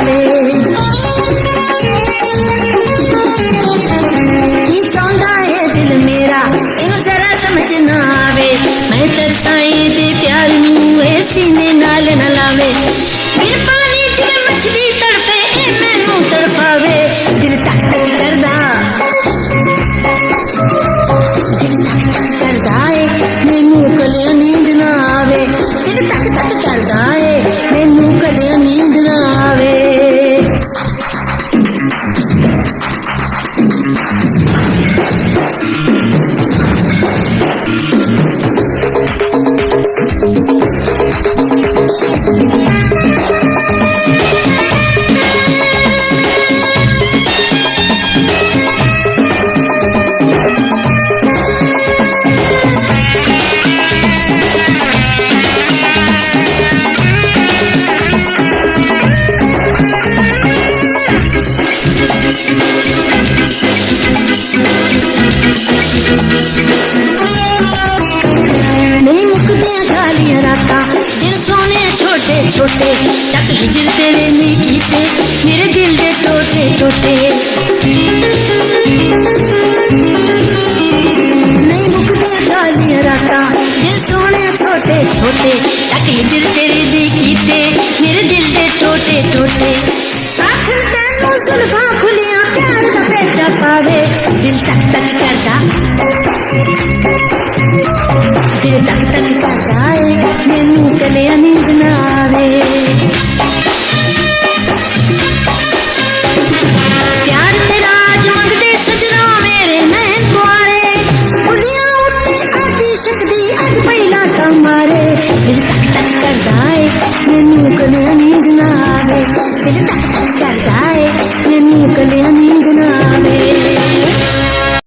आवे। की चाहता है दिल मेरा इनू जरा समझ ना आवे। मैं तरसाई दे प्यार नू ए सीने नाल न लावे। बिन पानी जिवें मछली तड़पे ए मैनू तड़पावे। दिल तक तक करदा, दिल तक तक करदा ए मैनू कले नींद ना आवे। दिल तक तक करदा ए मैनू कले नींद ना आवे। नहीं मुकदियां खालियां रातां दिन सोने छोटे छोटे। तक हिजर तेरे नहीं कीते मेरे दिल दे टोटे टोटे। नहीं मुकदियां खालियां रातां दिन सोने छोटे छोटे। तक हिजर तेरे नहीं कीते मेरे दिल दे टोटे टोटे। आखिर तैनू जुल्फां खुलियां प्यार दा पेचा पावे। दिल तक तक करदा, दिल तक तक करदा ए मैनू कले नींद ना आवे। प्यार तेरा अज मंगदे सजना मेरे नैन कुआरे। बुलियां उत्ते आदी शकदी अज पहिला मारे। दिल तक तक